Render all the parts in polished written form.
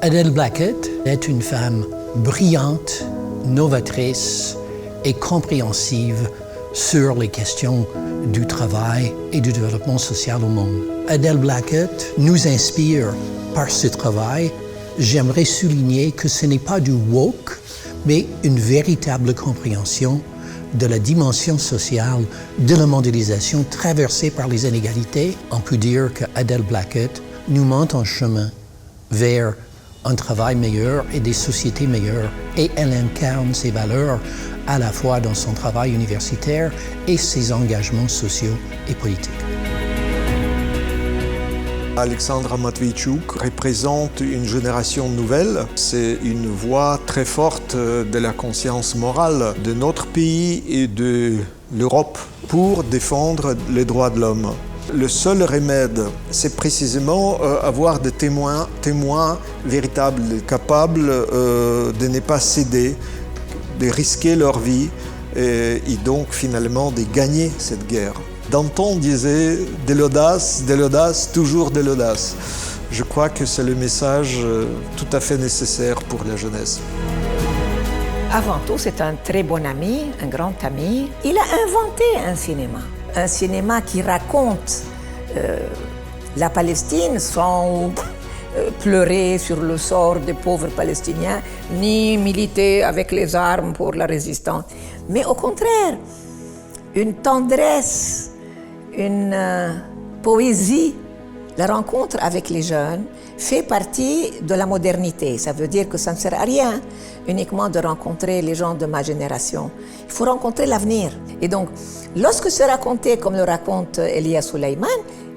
Adele Blackett est une femme brillante, novatrice et compréhensive sur les questions du travail et du développement social au monde. Adele Blackett nous inspire par ce travail. J'aimerais souligner que ce n'est pas du woke, mais une véritable compréhension de la dimension sociale de la mondialisation traversée par les inégalités. On peut dire que Adele Blackett nous montre un chemin vers un travail meilleur et des sociétés meilleures. Et elle incarne ses valeurs à la fois dans son travail universitaire et ses engagements sociaux et politiques. Alexandra Matviïtchouk représente une génération nouvelle. C'est une voix très forte de la conscience morale de notre pays et de l'Europe pour défendre les droits de l'homme. Le seul remède, c'est précisément avoir des témoins véritables, capables de ne pas céder, de risquer leur vie et donc finalement de gagner cette guerre. Danton disait « de l'audace, toujours de l'audace ». Je crois que c'est le message tout à fait nécessaire pour la jeunesse. Avant tout, c'est un très bon ami, un grand ami. Il a inventé un cinéma qui raconte la Palestine sans pleurer sur le sort des pauvres Palestiniens, ni militer avec les armes pour la résistance, mais au contraire, une tendresse, une poésie. La rencontre avec les jeunes fait partie de la modernité. Ça veut dire que ça ne sert à rien uniquement de rencontrer les gens de ma génération. Il faut rencontrer l'avenir. Et donc, lorsque c'est raconté comme le raconte Elia Suleiman,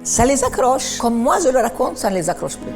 ça les accroche. Comme moi je le raconte, ça ne les accroche plus.